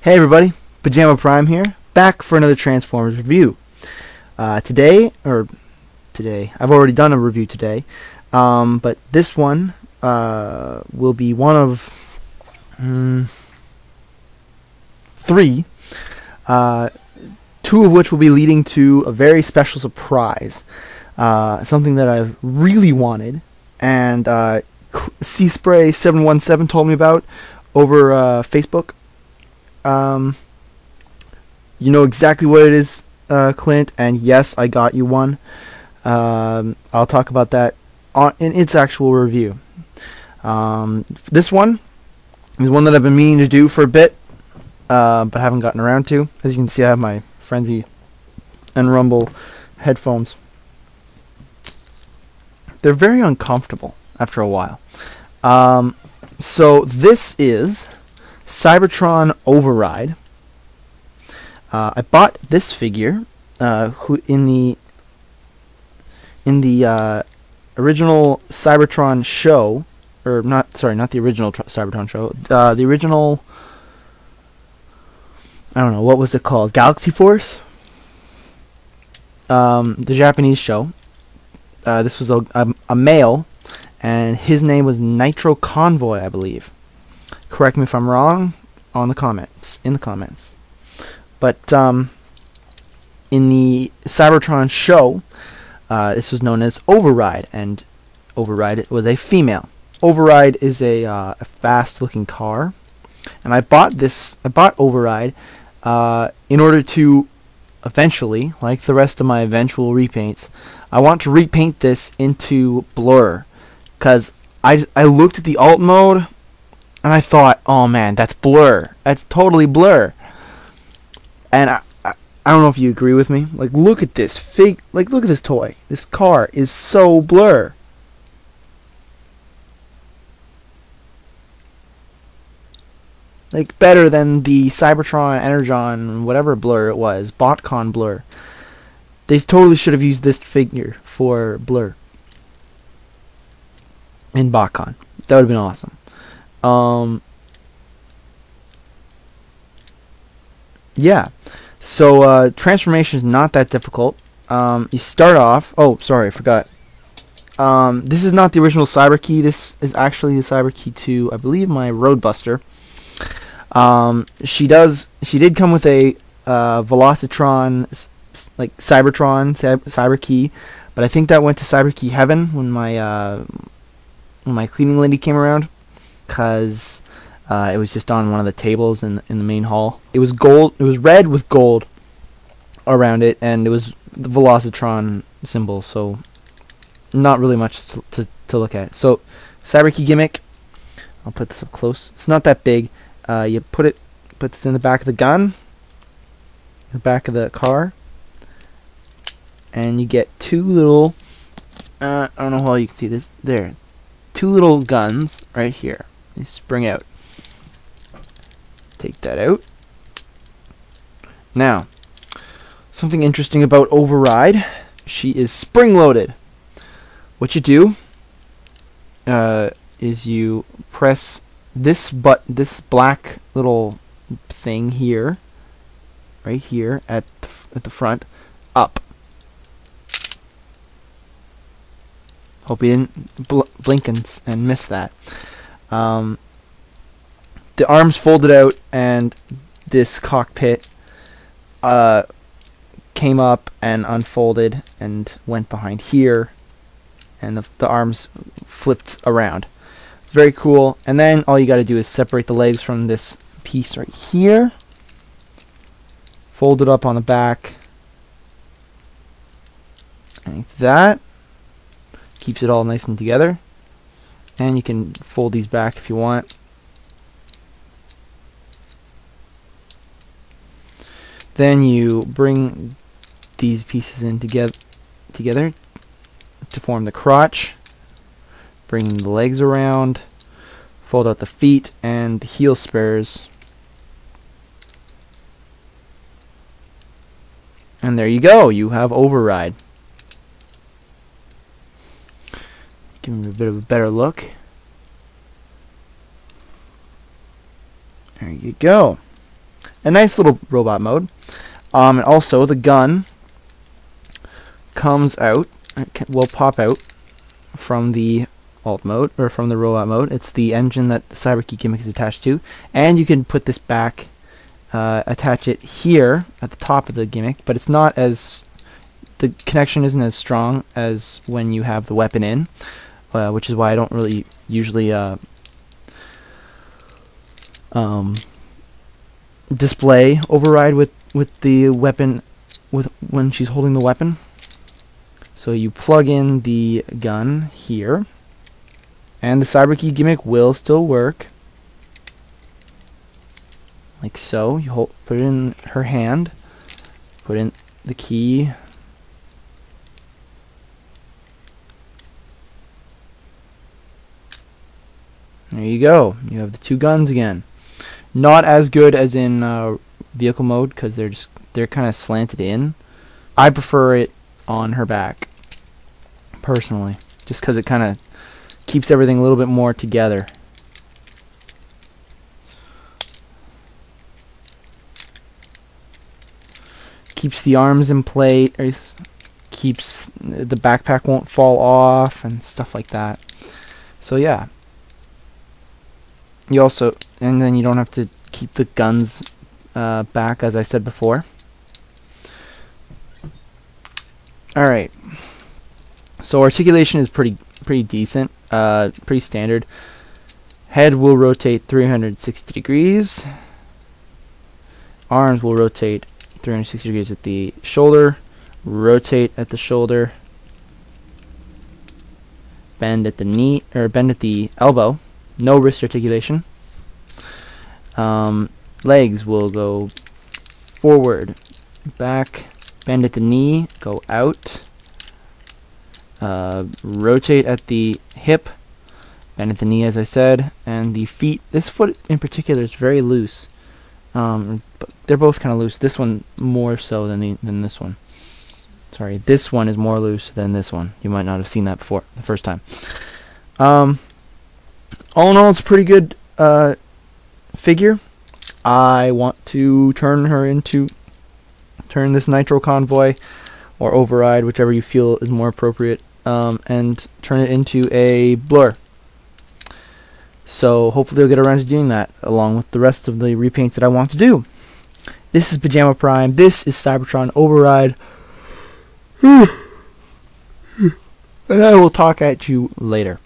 Hey everybody, PyjamaPrime here, back for another Transformers review. Today, I've already done a review today, but this one will be one of three, two of which will be leading to a very special surprise, something that I've really wanted, and C-Spray717 told me about over Facebook. You know exactly what it is, Clint, and yes, I got you one. I'll talk about that in its actual review. This one is one that I've been meaning to do for a bit, but haven't gotten around to. As you can see, I have my Frenzy and Rumble headphones. They're very uncomfortable after a while. So this is Cybertron Override. I bought this figure in the original Cybertron show, or not the original Cybertron show. The original, I don't know, what was it called? Galaxy Force. The Japanese show. This was a male, and his name was Nitro Convoy, I believe. Correct me if I'm wrong in the comments. But in the Cybertron show, this was known as Override, and Override was a female. Override is a fast-looking car, and I bought Override in order to eventually, like the rest of my eventual repaints, I want to repaint this into Blurr, because I looked at the alt mode. And I thought, oh man, that's Blurr. That's totally Blurr. And I don't know if you agree with me. Like, look at this look at this toy. This car is so Blurr. Like, better than the Cybertron, Energon, whatever Blurr it was, BotCon Blurr. They totally should have used this figure for Blurr in BotCon. That would have been awesome. Yeah, so transformation is not that difficult. You start off, oh sorry, I forgot, this is not the original Cyber Key. This is actually the Cyber Key 2, I believe, my Roadbuster. She did come with a Velocitron, like Cybertron Cyber Key, but I think that went to Cyber Key Heaven when my cleaning lady came around, because it was just on one of the tables in the main hall. It was gold. It was red with gold around it, and it was the Velocitron symbol. So not really much to look at. So Cyber Key gimmick. I'll put this up close. It's not that big. You put this in the back of the gun, the back of the car, and you get two little. I don't know how you can see this. There. Two little guns right here. They spring out. Take that out. Now, something interesting about Override. She is spring-loaded. What you do is you press this black little thing here, right here at the front, up. Hope you didn't blink and miss that. The arms folded out, and this cockpit came up and unfolded and went behind here, and the arms flipped around. It's very cool. And then all you got to do is separate the legs from this piece right here, fold it up on the back, like that. Keeps it all nice and together, and you can fold these back if you want. Then you bring these pieces in together to form the crotch. Bring the legs around, fold out the feet and the heel spurs, and there you go. You have Override. Give him a bit of a better look. There you go. a nice little robot mode. And also the gun comes out, will pop out from the alt mode, or from the robot mode. It's the engine that the Cyberkey gimmick is attached to, and you can put this back, attach it here at the top of the gimmick, but it's not as, the connection isn't as strong as when you have the weapon in, which is why I don't really usually display Override with the weapon, when she's holding the weapon. So you plug in the gun here, and the Cyberkey gimmick will still work, like so. You put it in her hand, put in the key, there you go. You have the two guns again. Not as good as in vehicle mode, because they're kind of slanted in. I prefer it on her back, personally, just because it kind of keeps everything a little bit more together. Keeps the arms in place, keeps the backpack won't fall off and stuff like that. So yeah. You also, and then you don't have to keep the guns back, as I said before. Alright, so articulation is pretty decent, pretty standard. Head will rotate 360 degrees. Arms will rotate 360 degrees at the shoulder, rotate at the shoulder, bend at the knee, or bend at the elbow. No wrist articulation. Legs will go forward, back, bend at the knee, go out, rotate at the hip, bend at the knee, as I said, and the feet. This foot in particular is very loose. But they're both kind of loose. This one more so than this one. Sorry, this one is more loose than this one. You might not have seen that before the first time. All in all, it's a pretty good figure. I want to turn this Nitro Convoy or Override, whichever you feel is more appropriate, and turn it into a Blurr. So hopefully I'll get around to doing that, along with the rest of the repaints that I want to do. This is PyjamaPrime. This is Cybertron Override. And I will talk at you later.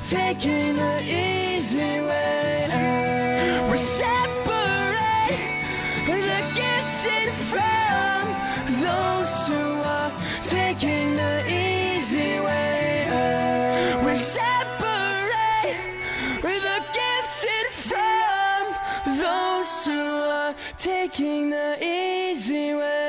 Taking the easy way. We separate the gifted from those who are taking the easy way. We separate the gifted from those who are taking the easy way.